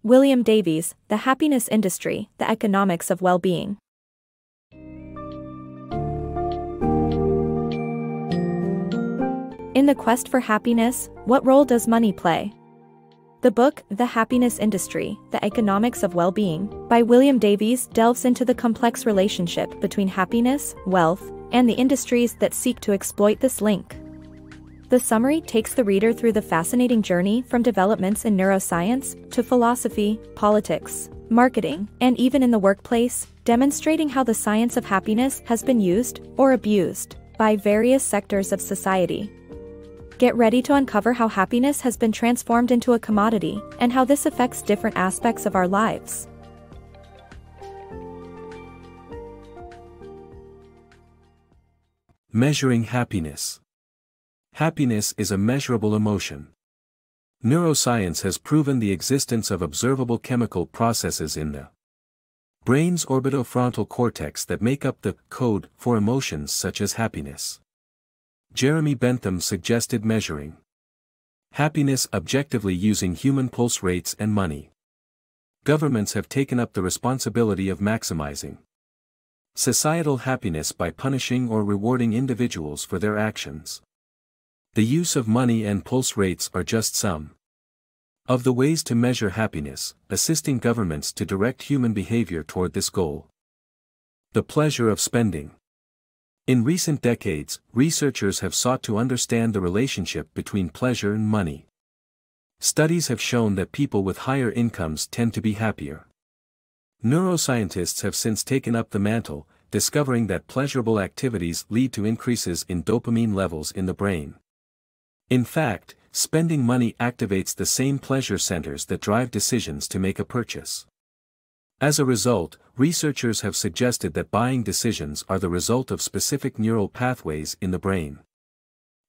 William Davies, The Happiness Industry, The Economics of Well-Being. In the quest for happiness, what role does money play? The book, The Happiness Industry, The Economics of Well-Being, by William Davies delves into the complex relationship between happiness, wealth, and the industries that seek to exploit this link. The summary takes the reader through the fascinating journey from developments in neuroscience to philosophy, politics, marketing, and even in the workplace, demonstrating how the science of happiness has been used, or abused, by various sectors of society. Get ready to uncover how happiness has been transformed into a commodity, and how this affects different aspects of our lives. Measuring happiness. Happiness is a measurable emotion. Neuroscience has proven the existence of observable chemical processes in the brain's orbitofrontal cortex that make up the code for emotions such as happiness. Jeremy Bentham suggested measuring happiness objectively using human pulse rates and money. Governments have taken up the responsibility of maximizing societal happiness by punishing or rewarding individuals for their actions. The use of money and pulse rates are just some of the ways to measure happiness, assisting governments to direct human behavior toward this goal. The pleasure of spending. In recent decades, researchers have sought to understand the relationship between pleasure and money. Studies have shown that people with higher incomes tend to be happier. Neuroscientists have since taken up the mantle, discovering that pleasurable activities lead to increases in dopamine levels in the brain. In fact, spending money activates the same pleasure centers that drive decisions to make a purchase. As a result, researchers have suggested that buying decisions are the result of specific neural pathways in the brain.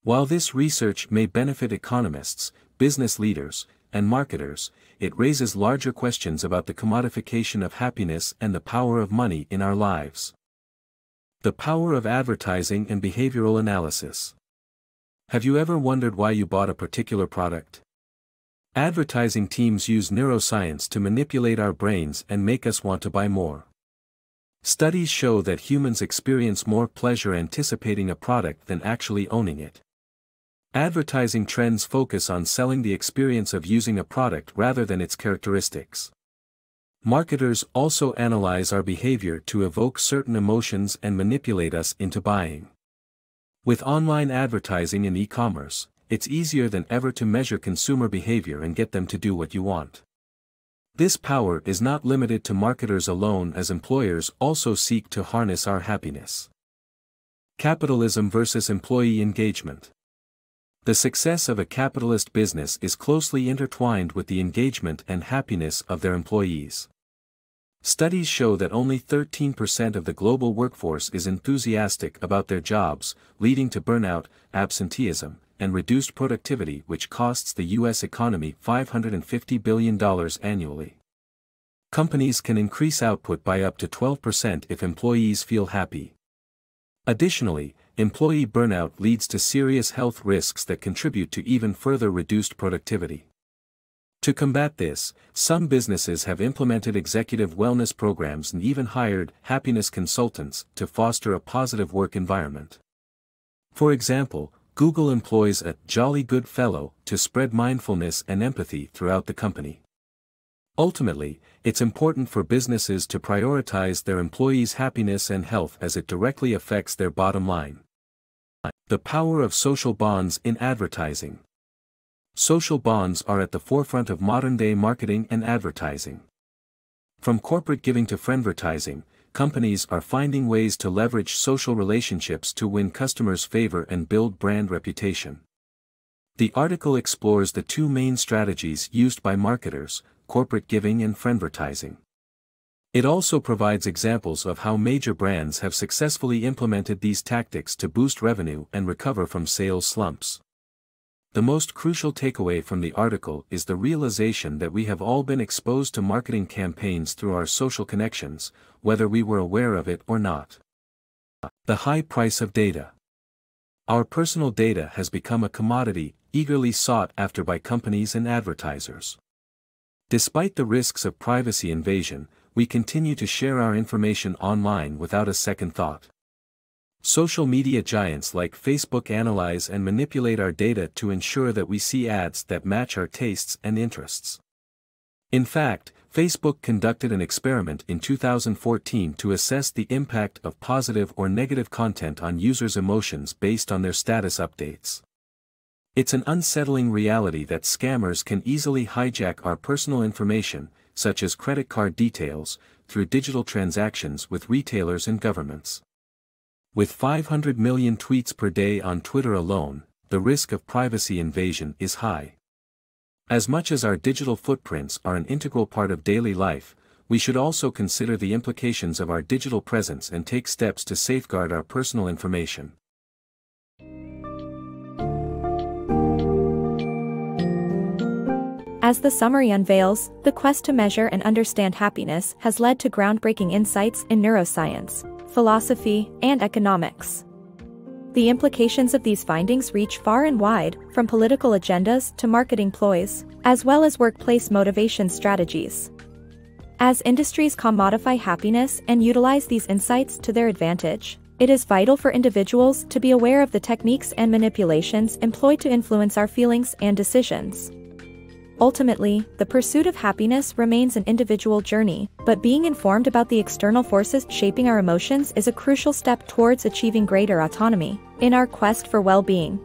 While this research may benefit economists, business leaders, and marketers, it raises larger questions about the commodification of happiness and the power of money in our lives. The power of advertising and behavioral analysis. Have you ever wondered why you bought a particular product? Advertising teams use neuroscience to manipulate our brains and make us want to buy more. Studies show that humans experience more pleasure anticipating a product than actually owning it. Advertising trends focus on selling the experience of using a product rather than its characteristics. Marketers also analyze our behavior to evoke certain emotions and manipulate us into buying. With online advertising and e-commerce, it's easier than ever to measure consumer behavior and get them to do what you want. This power is not limited to marketers alone, as employers also seek to harness our happiness. Capitalism versus employee engagement. The success of a capitalist business is closely intertwined with the engagement and happiness of their employees. Studies show that only 13% of the global workforce is enthusiastic about their jobs, leading to burnout, absenteeism, and reduced productivity, which costs the U.S. economy $550 billion annually. Companies can increase output by up to 12% if employees feel happy. Additionally, employee burnout leads to serious health risks that contribute to even further reduced productivity. To combat this, some businesses have implemented executive wellness programs and even hired happiness consultants to foster a positive work environment. For example, Google employs a Jolly Good Fellow to spread mindfulness and empathy throughout the company. Ultimately, it's important for businesses to prioritize their employees' happiness and health, as it directly affects their bottom line. The power of social bonds in advertising. Social bonds are at the forefront of modern-day marketing and advertising. From corporate giving to friendvertising, companies are finding ways to leverage social relationships to win customers' favor and build brand reputation. The article explores the two main strategies used by marketers: corporate giving and friendvertising. It also provides examples of how major brands have successfully implemented these tactics to boost revenue and recover from sales slumps. The most crucial takeaway from the article is the realization that we have all been exposed to marketing campaigns through our social connections, whether we were aware of it or not. The high price of data. Our personal data has become a commodity, eagerly sought after by companies and advertisers. Despite the risks of privacy invasion, we continue to share our information online without a second thought. Social media giants like Facebook analyze and manipulate our data to ensure that we see ads that match our tastes and interests. In fact, Facebook conducted an experiment in 2014 to assess the impact of positive or negative content on users' emotions based on their status updates. It's an unsettling reality that scammers can easily hijack our personal information, such as credit card details, through digital transactions with retailers and governments. With 500 million tweets per day on Twitter alone, the risk of privacy invasion is high. As much as our digital footprints are an integral part of daily life, we should also consider the implications of our digital presence and take steps to safeguard our personal information. As the summary unveils, the quest to measure and understand happiness has led to groundbreaking insights in neuroscience, philosophy, and economics. The implications of these findings reach far and wide, from political agendas to marketing ploys, as well as workplace motivation strategies. As industries commodify happiness and utilize these insights to their advantage, it is vital for individuals to be aware of the techniques and manipulations employed to influence our feelings and decisions. Ultimately, the pursuit of happiness remains an individual journey, but being informed about the external forces shaping our emotions is a crucial step towards achieving greater autonomy in our quest for well-being.